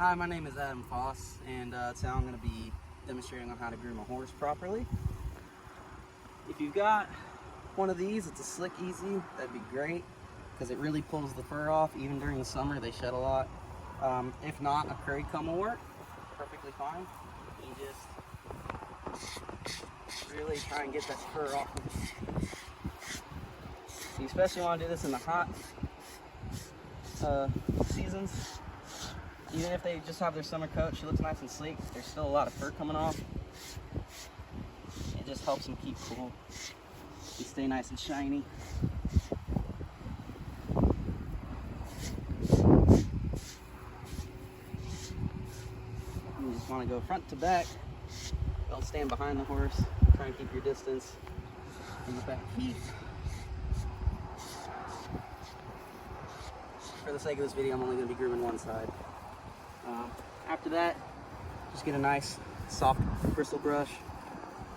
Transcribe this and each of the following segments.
Hi, my name is Adam Foss, and today I'm going to be demonstrating on how to groom a horse properly. If you've got one of these, it's a Slick Easy, that'd be great because it really pulls the fur off. Even during the summer, they shed a lot. If not, a curry comb will work perfectly fine. You just really try and get that fur off. You especially want to do this in the hot seasons. Even if they just have their summer coat, she looks nice and sleek. There's still a lot of fur coming off. It just helps them keep cool and stay nice and shiny. You just want to go front to back. Don't stand behind the horse. Try and keep your distance from the back feet. For the sake of this video, I'm only going to be grooming one side. After that, just get a nice soft bristle brush,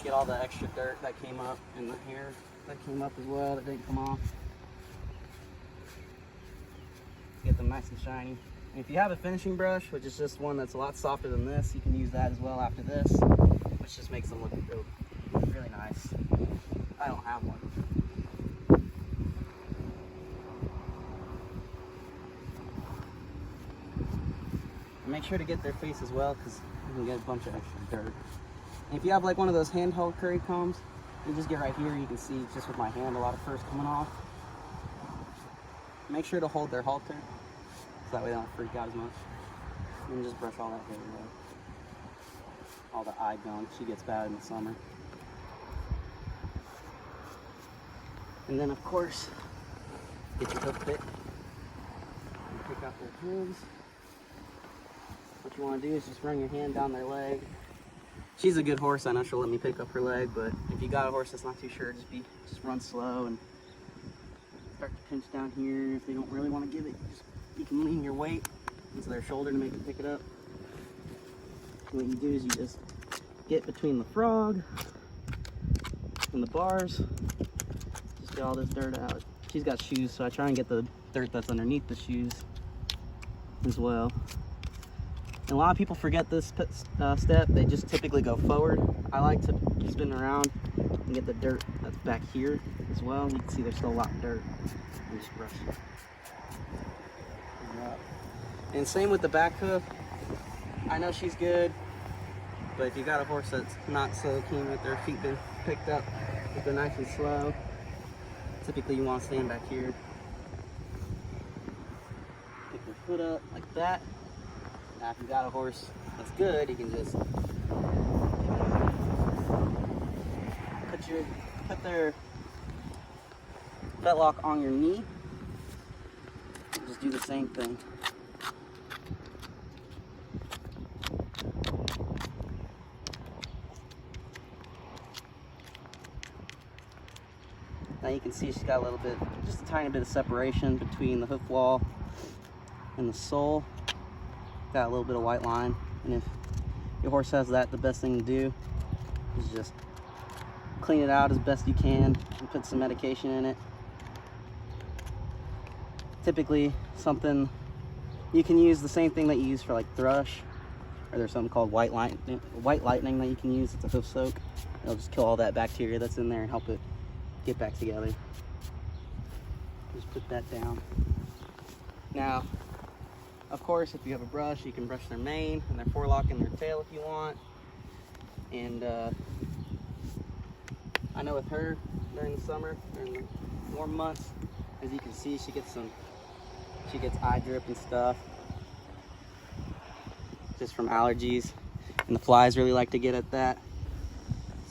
get all the extra dirt that came up and the hair that came up as well that didn't come off. Get them nice and shiny. And if you have a finishing brush, which is just one that's a lot softer than this, you can use that as well after this, which just makes them look really nice. I don't have one. Make sure to get their face as well, because you can get a bunch of extra dirt. And if you have like one of those handheld curry combs, you just get right here. You can see just with my hand a lot of fur's coming off. Make sure to hold their halter so that way they don't freak out as much. And just brush all that hair away. All the eye gunk. She gets bad in the summer. And then of course, get your hoof pick and pick out their hooves. What you want to do is just run your hand down their leg. She's a good horse. I know she'll let me pick up her leg, but if you got a horse that's not too sure, just run slow and start to pinch down here. If they don't really want to give it, you can lean your weight into their shoulder to make them pick it up. What you do is you just get between the frog and the bars. Just get all this dirt out. She's got shoes, so I try and get the dirt that's underneath the shoes as well. And a lot of people forget this step. They just typically go forward. I like to spin around and get the dirt that's back here as well. You can see there's still a lot of dirt. And just brush it. And same with the back hoof. I know she's good, but if you got a horse that's not so keen with their feet being picked up, if they're nice and slow, typically you want to stand back here. Pick your foot up like that. Now, if you got a horse that's good, you can just put their fetlock on your knee. And just do the same thing. Now you can see she's got a little bit, just a tiny bit of separation between the hoof wall and the sole. Got a little bit of white line, and if your horse has that, the best thing to do is just clean it out as best you can and put some medication in it. Typically something you can use, the same thing that you use for like thrush, or there's something called white lightning that you can use. It's a hoof soak. It'll just kill all that bacteria that's in there and help it get back together. Just put that down. Now, of course, if you have a brush, you can brush their mane and their forelock and their tail if you want. And I know with her during the summer, during the warm months, as you can see, she gets eye drip and stuff, just from allergies. And the flies really like to get at that.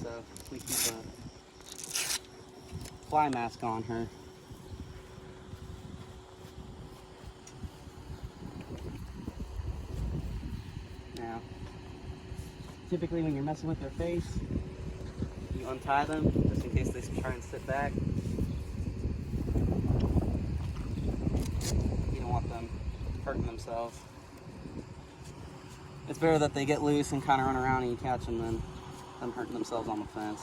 So we keep a fly mask on her. Now, typically when you're messing with their face, you untie them just in case they try and sit back. You don't want them hurting themselves. It's better that they get loose and kind of run around and you catch them than them hurting themselves on the fence.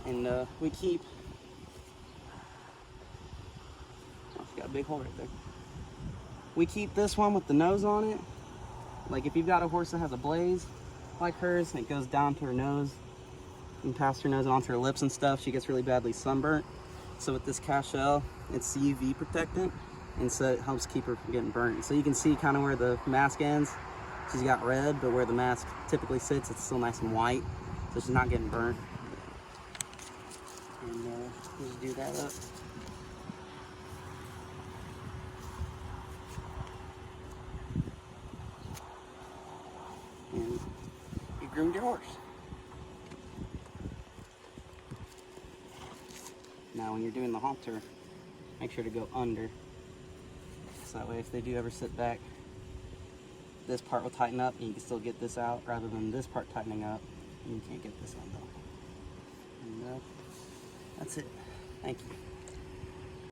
And we keep, oh, she got a big hole right there. We keep this one with the nose on it. Like if you've got a horse that has a blaze like hers and it goes down to her nose and past her nose and onto her lips and stuff, she gets really badly sunburnt. So with this cashel, it's UV protectant, and so it helps keep her from getting burnt. So you can see kind of where the mask ends, she's got red, but where the mask typically sits, it's still nice and white, so she's not getting burnt. And just do that up. And you groomed your horse. Now when you're doing the halter, make sure to go under. So that way if they do ever sit back, this part will tighten up and you can still get this out rather than this part tightening up and you can't get this undone. And that's it. Thank you.